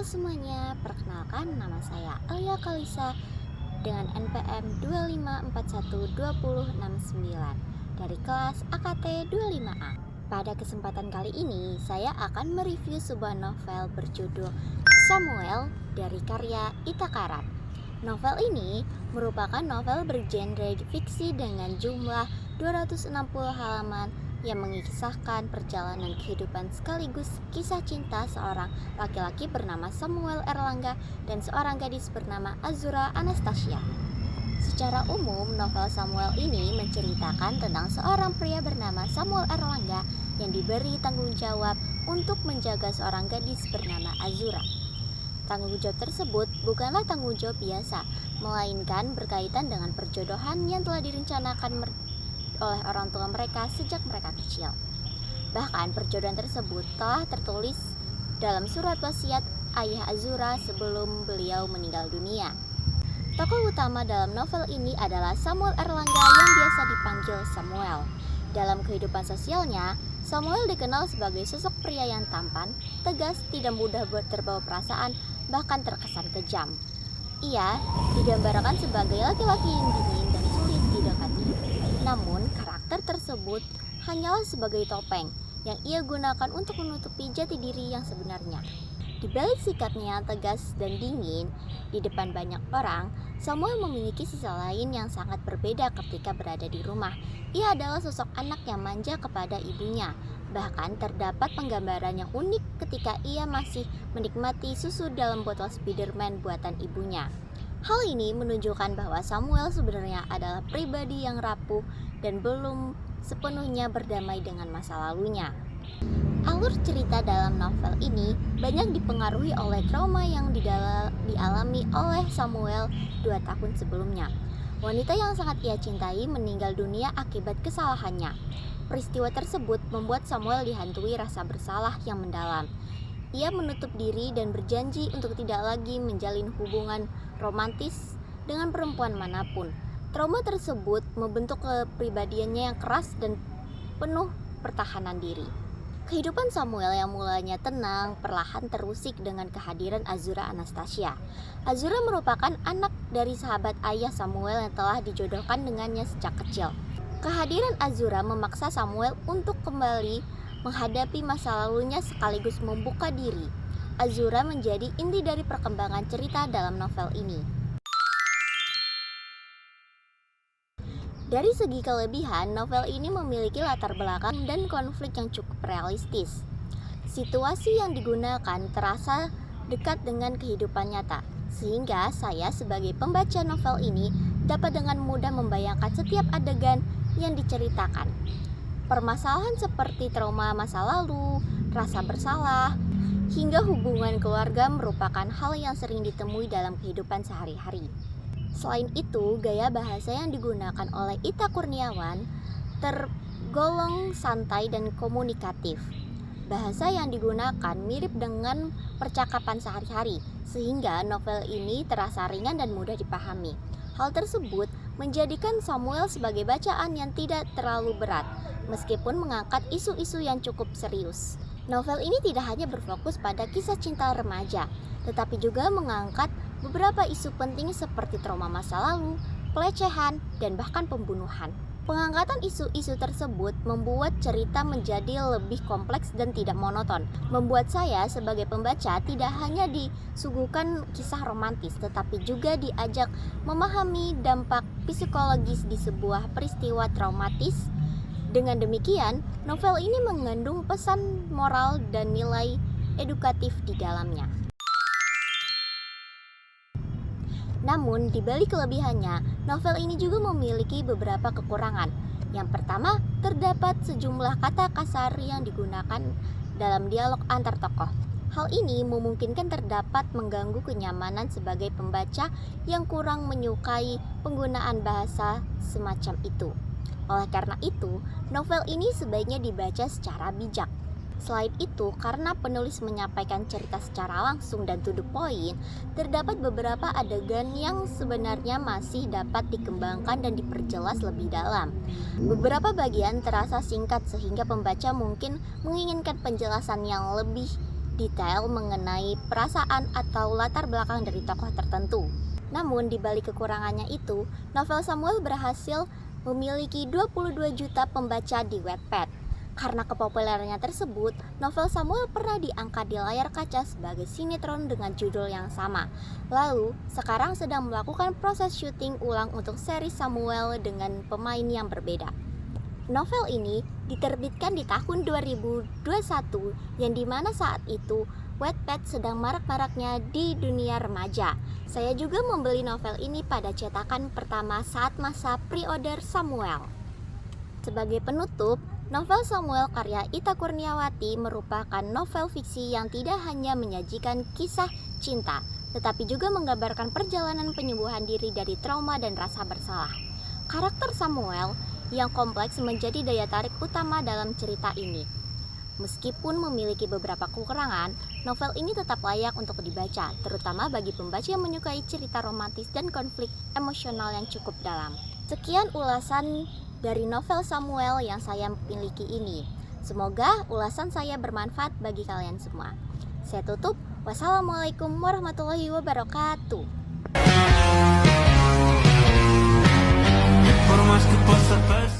semuanya, perkenalkan nama saya Alia Kalisa dengan NPM 25412069 dari kelas AKT 25A. Pada kesempatan kali ini, saya akan mereview sebuah novel berjudul Samuel dari karya Ita Karat. Novel ini merupakan novel bergenre fiksi dengan jumlah 260 halaman yang mengisahkan perjalanan kehidupan sekaligus kisah cinta seorang laki-laki bernama Samuel Erlangga dan seorang gadis bernama Azura Anastasia. Secara umum, novel Samuel ini menceritakan tentang seorang pria bernama Samuel Erlangga yang diberi tanggung jawab untuk menjaga seorang gadis bernama Azura. Tanggung jawab tersebut bukanlah tanggung jawab biasa, melainkan berkaitan dengan perjodohan yang telah direncanakan oleh orang tua mereka sejak mereka kecil. Bahkan perjodohan tersebut telah tertulis dalam surat wasiat ayah Azura sebelum beliau meninggal dunia. Tokoh utama dalam novel ini adalah Samuel Erlangga yang biasa dipanggil Samuel. Dalam kehidupan sosialnya, Samuel dikenal sebagai sosok pria yang tampan, tegas, tidak mudah terbawa perasaan, bahkan terkesan kejam. Ia digambarkan sebagai laki-laki yang dingin dan sulit didekati. Namun, karakter tersebut hanyalah sebagai topeng yang ia gunakan untuk menutupi jati diri yang sebenarnya. Di balik sikapnya tegas dan dingin di depan banyak orang, Samuel memiliki sisi lain yang sangat berbeda ketika berada di rumah. Ia adalah sosok anak yang manja kepada ibunya. Bahkan terdapat penggambaran yang unik ketika ia masih menikmati susu dalam botol Spiderman buatan ibunya. Hal ini menunjukkan bahwa Samuel sebenarnya adalah pribadi yang rapuh dan belum sepenuhnya berdamai dengan masa lalunya. Alur cerita dalam novel ini banyak dipengaruhi oleh trauma yang dialami oleh Samuel 2 tahun sebelumnya. Wanita yang sangat ia cintai meninggal dunia akibat kesalahannya. Peristiwa tersebut membuat Samuel dihantui rasa bersalah yang mendalam. Ia menutup diri dan berjanji untuk tidak lagi menjalin hubungan romantis dengan perempuan manapun. Trauma tersebut membentuk kepribadiannya yang keras dan penuh pertahanan diri. Kehidupan Samuel yang mulanya tenang perlahan terusik dengan kehadiran Azura Anastasia. Azura merupakan anak dari sahabat ayah Samuel yang telah dijodohkan dengannya sejak kecil. Kehadiran Azura memaksa Samuel untuk kembali menghadapi masa lalunya sekaligus membuka diri. Azura menjadi inti dari perkembangan cerita dalam novel ini. Dari segi kelebihan, novel ini memiliki latar belakang dan konflik yang cukup realistis. Situasi yang digunakan terasa dekat dengan kehidupan nyata, sehingga saya sebagai pembaca novel ini dapat dengan mudah membayangkan setiap adegan yang diceritakan. Permasalahan seperti trauma masa lalu, rasa bersalah, hingga hubungan keluarga merupakan hal yang sering ditemui dalam kehidupan sehari-hari. Selain itu, gaya bahasa yang digunakan oleh Ita Kurniawan tergolong santai dan komunikatif. Bahasa yang digunakan mirip dengan percakapan sehari-hari, sehingga novel ini terasa ringan dan mudah dipahami. Hal tersebut menjadikan Samuel sebagai bacaan yang tidak terlalu berat, meskipun mengangkat isu-isu yang cukup serius. Novel ini tidak hanya berfokus pada kisah cinta remaja, tetapi juga mengangkat beberapa isu penting seperti trauma masa lalu, pelecehan, dan bahkan pembunuhan. Pengangkatan isu-isu tersebut membuat cerita menjadi lebih kompleks dan tidak monoton. Membuat saya sebagai pembaca tidak hanya disuguhkan kisah romantis, tetapi juga diajak memahami dampak psikologis di sebuah peristiwa traumatis. Dengan demikian, novel ini mengandung pesan moral dan nilai edukatif di dalamnya. Namun, di balik kelebihannya, novel ini juga memiliki beberapa kekurangan. Yang pertama, terdapat sejumlah kata kasar yang digunakan dalam dialog antar tokoh. Hal ini memungkinkan terdapat mengganggu kenyamanan sebagai pembaca yang kurang menyukai penggunaan bahasa semacam itu. Oleh karena itu, novel ini sebaiknya dibaca secara bijak. Selain itu, karena penulis menyampaikan cerita secara langsung dan to the point, terdapat beberapa adegan yang sebenarnya masih dapat dikembangkan dan diperjelas lebih dalam. Beberapa bagian terasa singkat sehingga pembaca mungkin menginginkan penjelasan yang lebih detail mengenai perasaan atau latar belakang dari tokoh tertentu. Namun di balik kekurangannya itu, novel Samuel berhasil memiliki 22 juta pembaca di Wattpad. Karena kepopulerannya tersebut, novel Samuel pernah diangkat di layar kaca sebagai sinetron dengan judul yang sama. Lalu, sekarang sedang melakukan proses syuting ulang untuk seri Samuel dengan pemain yang berbeda. Novel ini diterbitkan di tahun 2021 yang dimana saat itu Wattpad sedang marak-maraknya di dunia remaja. Saya juga membeli novel ini pada cetakan pertama saat masa pre-order Samuel. Sebagai penutup, novel Samuel karya Ita Kurniawati merupakan novel fiksi yang tidak hanya menyajikan kisah cinta, tetapi juga menggambarkan perjalanan penyembuhan diri dari trauma dan rasa bersalah. Karakter Samuel yang kompleks menjadi daya tarik utama dalam cerita ini. Meskipun memiliki beberapa kekurangan, novel ini tetap layak untuk dibaca, terutama bagi pembaca yang menyukai cerita romantis dan konflik emosional yang cukup dalam. Sekian ulasan dari novel Samuel yang saya miliki ini. Semoga ulasan saya bermanfaat bagi kalian semua. Saya tutup. Wassalamualaikum warahmatullahi wabarakatuh. Por más que possa